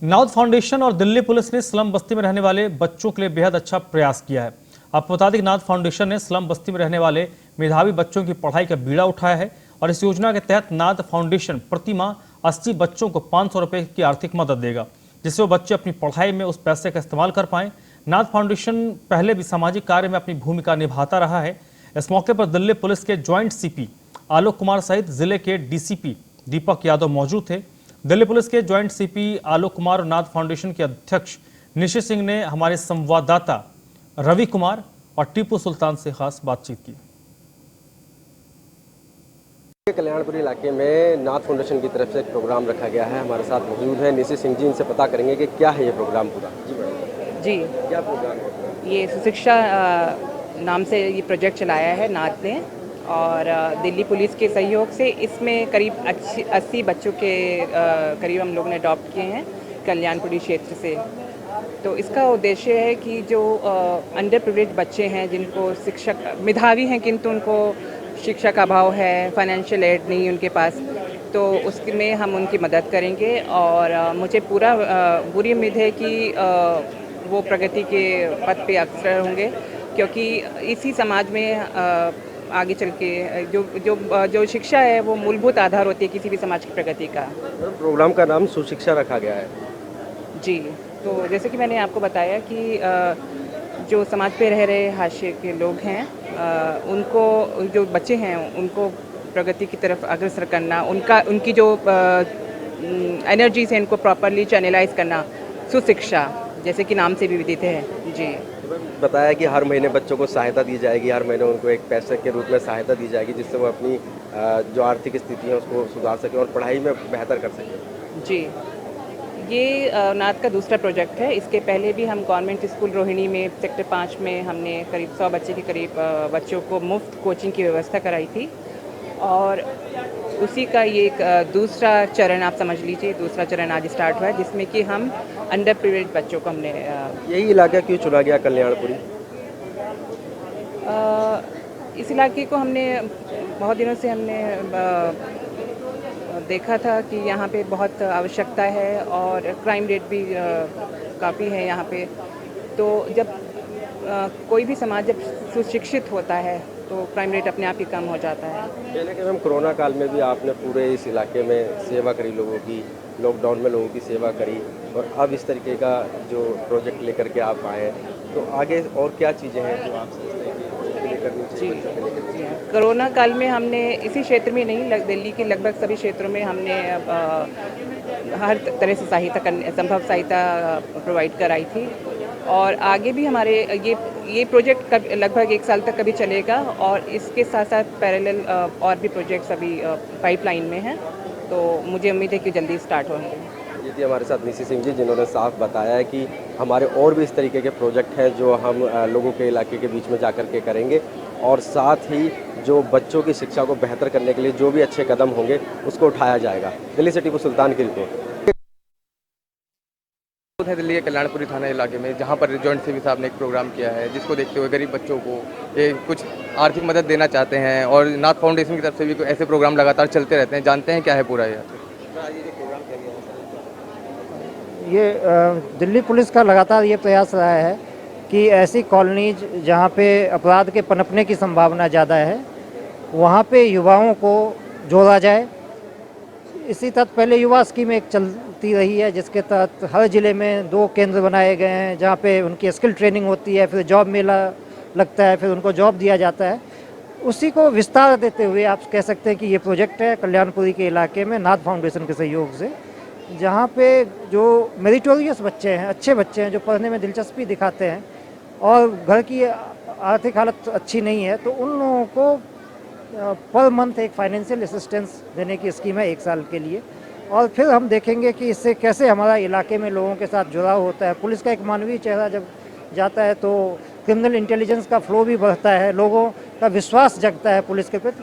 नाउद foundation और Delhi police ने slum बस्ती में रहने वाले बच्चों के लिए बेहद अच्छा प्रयास किया है। आपको बता दें कि नाउद फाउंडेशन ने स्लम बस्ती में रहने वाले मेधावी बच्चों की पढ़ाई का बीड़ा उठाया है और इस योजना के तहत नाउद फाउंडेशन प्रति माह 80 बच्चों को 500 रुपये की आर्थिक मदद देगा, जिससे वो बच्चे अपनी पढ़ाई में उस पैसे का इस्तेमाल कर पाएं। नाउद फाउंडेशन पहले भी सामाजिक कार्य में अपनी भूमिका निभाता रहा है। इस मौके पर दिल्ली पुलिस के ज्वाइंट सीपी आलोक कुमार सहित जिले के डीसीपी दीपक यादव मौजूद थे। दिल्ली पुलिस के ज्वाइंट सीपी आलोक कुमार और नाउद फाउंडेशन के अध्यक्ष निशि सिंह ने हमारे संवाददाता रवि कुमार और टीपू सुल्तान से खास बातचीत की। कल्याणपुरी इलाके में नाउद फाउंडेशन की तरफ से एक प्रोग्राम रखा गया है। हमारे साथ मौजूद है निशि सिंह जी, इनसे पता करेंगे कि क्या है ये प्रोग्राम पूरा। जी, क्या प्रोग्राम है? ये सुशिक्षा नाम से ये प्रोजेक्ट चलाया है नाउद ने और दिल्ली पुलिस के सहयोग से इसमें करीब 80 बच्चों के करीब हम लोगों ने अडॉप्ट किए हैं कल्याणपुरी क्षेत्र से। तो इसका उद्देश्य है कि जो अंडर प्रिविलेज्ड बच्चे हैं, जिनको शिक्षक मेधावी हैं किंतु उनको शिक्षा का अभाव है, फाइनेंशियल एड नहीं उनके पास, तो उसमें हम उनकी मदद करेंगे। और मुझे पूरी उम्मीद है कि वो प्रगति के पथ पे अग्रसर होंगे, क्योंकि इसी समाज में आगे चल के जो शिक्षा है वो मूलभूत आधार होती है किसी भी समाज की प्रगति का। प्रोग्राम का नाम सुशिक्षा रखा गया है। जी, तो जैसे कि मैंने आपको बताया कि जो समाज पे रह रहे हाशिए के लोग हैं, उनको जो बच्चे हैं उनको प्रगति की तरफ अग्रसर करना, उनकी जो एनर्जी से इनको प्रॉपरली चैनलाइज करना, सुशिक्षा जैसे कि नाम से भी विदित है। जी, बताया कि हर महीने बच्चों को सहायता दी जाएगी, हर महीने उनको एक पैसे के रूप में सहायता दी जाएगी, जिससे वो अपनी जो आर्थिक स्थिति है उसको सुधार सकें और पढ़ाई में बेहतर कर सकें। जी, ये नाउद का दूसरा प्रोजेक्ट है। इसके पहले भी हम गवर्नमेंट स्कूल रोहिणी में सेक्टर 5 में हमने करीब 100 बच्चे के करीब बच्चों को मुफ्त कोचिंग की व्यवस्था कराई थी और उसी का ये एक दूसरा चरण आप समझ लीजिए, दूसरा चरण आज स्टार्ट हुआ है, जिसमें कि हम अंडर प्रिविलेज्ड बच्चों को हमने यही इलाका क्यों चुना गया कल्याणपुरी? इस इलाके को हमने बहुत दिनों से हमने देखा था कि यहाँ पे बहुत आवश्यकता है और क्राइम रेट भी काफ़ी है यहाँ पे। तो जब कोई भी समाज जब सुशिक्षित होता है तो क्राइम रेट अपने आप ही कम हो जाता है। लेकिन हम कोरोना काल में भी आपने पूरे इस इलाके में सेवा करी, लोगों की, लॉकडाउन में लोगों की सेवा करी, और अब इस तरीके का जो प्रोजेक्ट लेकर के आप आए, तो आगे और क्या चीज़ें हैं जो आप सोचते हैं कि करनी चाहिए? कोरोना काल में हमने इसी क्षेत्र में नहीं, दिल्ली के लगभग सभी क्षेत्रों में हमने हर तरह से संभव सहायता प्रोवाइड कराई थी और आगे भी हमारे ये प्रोजेक्ट लगभग 1 साल तक कभी चलेगा और इसके साथ साथ पैरेलल और भी प्रोजेक्ट्स अभी पाइपलाइन में हैं, तो मुझे उम्मीद है कि जल्दी स्टार्ट होंगे। ये थी हमारे साथ निशि सिंह जी, जिन्होंने साफ बताया है कि हमारे और भी इस तरीके के प्रोजेक्ट हैं जो हम लोगों के इलाके के बीच में जाकर के करेंगे और साथ ही जो बच्चों की शिक्षा को बेहतर करने के लिए जो भी अच्छे कदम होंगे उसको उठाया जाएगा। दिल्ली से टीपू सुल्तान की रिपोर्ट। है दिल्ली के कल्याणपुरी थाना इलाके में, जहां पर जॉइंट सीपी साहब ने एक प्रोग्राम किया है जिसको देखते हुए गरीब बच्चों को कुछ आर्थिक मदद देना चाहते हैं और नाउद फाउंडेशन की तरफ से भी ऐसे प्रोग्राम लगातार चलते रहते हैं। जानते हैं क्या है पूरा ये दिल्ली पुलिस का लगातार ये प्रयास रहा है कि ऐसी कॉलोनीज जहाँ पे अपराध के पनपने की संभावना ज़्यादा है वहाँ पे युवाओं को जोड़ा जाए। इसी तहत पहले युवा स्कीम एक चलती रही है, जिसके तहत हर ज़िले में 2 केंद्र बनाए गए हैं जहाँ पे उनकी स्किल ट्रेनिंग होती है, फिर जॉब मेला लगता है, फिर उनको जॉब दिया जाता है। उसी को विस्तार देते हुए आप कह सकते हैं कि ये प्रोजेक्ट है कल्याणपुरी के इलाके में नाउद फाउंडेशन के सहयोग से, जहाँ पे जो मेरिटोरियस बच्चे हैं, अच्छे बच्चे हैं, जो पढ़ने में दिलचस्पी दिखाते हैं और घर की आर्थिक हालत अच्छी नहीं है, तो उन लोगों को पर मंथ एक फाइनेंशियल असिस्टेंस देने की स्कीम है 1 साल के लिए। और फिर हम देखेंगे कि इससे कैसे हमारा इलाके में लोगों के साथ जुड़ाव होता है। पुलिस का एक मानवीय चेहरा जब जाता है तो क्रिमिनल इंटेलिजेंस का फ्लो भी बढ़ता है, लोगों का विश्वास जगता है पुलिस के प्रति।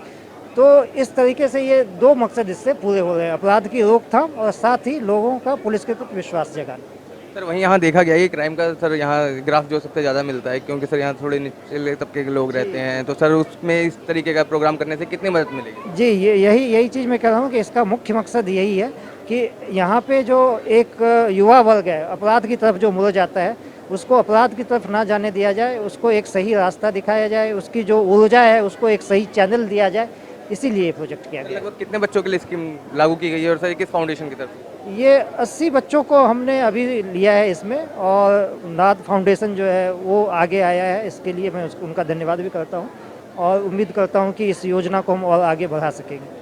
तो इस तरीके से ये 2 मकसद इससे पूरे हो रहे हैं, अपराध की रोकथाम और साथ ही लोगों का पुलिस के प्रति विश्वास जगाना। सर वहीं यहाँ देखा गया है कि क्राइम का सर यहाँ ग्राफ जो सबसे ज़्यादा मिलता है, क्योंकि सर यहाँ थोड़े निचले तबके के लोग रहते हैं, तो सर उसमें इस तरीके का प्रोग्राम करने से कितनी मदद मिलेगी? जी, ये यही चीज़ मैं कह रहा हूँ कि इसका मुख्य मकसद यही है कि यहाँ पे जो एक युवा वर्ग है अपराध की तरफ जो मुड़ जाता है, उसको अपराध की तरफ ना जाने दिया जाए, उसको एक सही रास्ता दिखाया जाए, उसकी जो ऊर्जा है उसको एक सही चैनल दिया जाए, इसीलिए ये प्रोजेक्ट किया गया। लगभग कितने बच्चों के लिए स्कीम लागू की गई है और सर किस फाउंडेशन की तरफ से? ये 80 बच्चों को हमने अभी लिया है इसमें, और नाथ फाउंडेशन जो है वो आगे आया है, इसके लिए मैं उनका धन्यवाद भी करता हूँ और उम्मीद करता हूँ कि इस योजना को हम और आगे बढ़ा सकेंगे।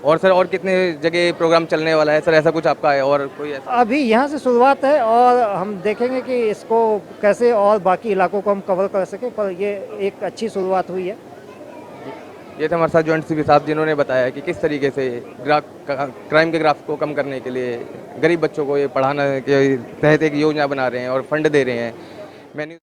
और सर और कितने जगह प्रोग्राम चलने वाला है सर, ऐसा कुछ आपका है और कोई ऐसा? अभी यहाँ से शुरुआत है और हम देखेंगे कि इसको कैसे और बाकी इलाकों को हम कवर कर सकें, पर ये एक अच्छी शुरुआत हुई है। ये थे हमारे साथ जॉइंट सीपी साहब, जिन्होंने बताया कि किस तरीके से क्राइम के ग्राफ को कम करने के लिए गरीब बच्चों को ये पढ़ाना के तहत एक योजना बना रहे हैं और फंड दे रहे हैं। मैंने